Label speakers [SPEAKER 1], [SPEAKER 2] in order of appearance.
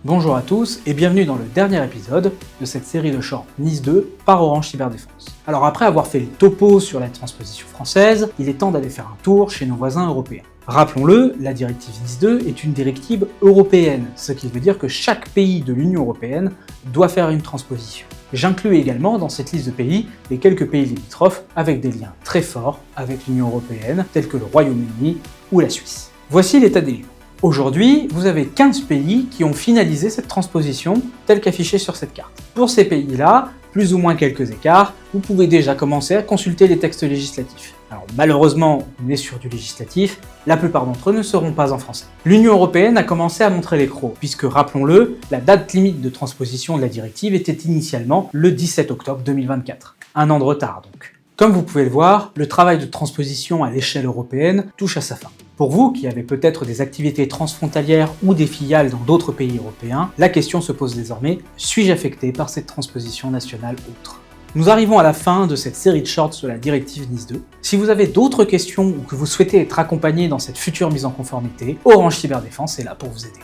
[SPEAKER 1] Bonjour à tous et bienvenue dans le dernier épisode de cette série de shorts Nice 2 par Orange Cyberdéfense. Alors après avoir fait le topo sur la transposition française, il est temps d'aller faire un tour chez nos voisins européens. Rappelons-le, la directive Nice 2 est une directive européenne, ce qui veut dire que chaque pays de l'Union européenne doit faire une transposition. J'inclus également dans cette liste de pays les quelques pays limitrophes avec des liens très forts avec l'Union européenne, tels que le Royaume-Uni ou la Suisse. Voici l'état des lieux. Aujourd'hui, vous avez 15 pays qui ont finalisé cette transposition telle qu'affichée sur cette carte. Pour ces pays-là, plus ou moins quelques écarts, vous pouvez déjà commencer à consulter les textes législatifs. Alors malheureusement, on est sur du législatif, la plupart d'entre eux ne seront pas en français. L'Union européenne a commencé à montrer les crocs, puisque rappelons-le, la date limite de transposition de la directive était initialement le 17 octobre 2024. Un an de retard donc. Comme vous pouvez le voir, le travail de transposition à l'échelle européenne touche à sa fin. Pour vous, qui avez peut-être des activités transfrontalières ou des filiales dans d'autres pays européens, la question se pose désormais, suis-je affecté par cette transposition nationale autre ? Nous arrivons à la fin de cette série de shorts sur la directive Nice 2. Si vous avez d'autres questions ou que vous souhaitez être accompagné dans cette future mise en conformité, Orange Cyberdéfense est là pour vous aider.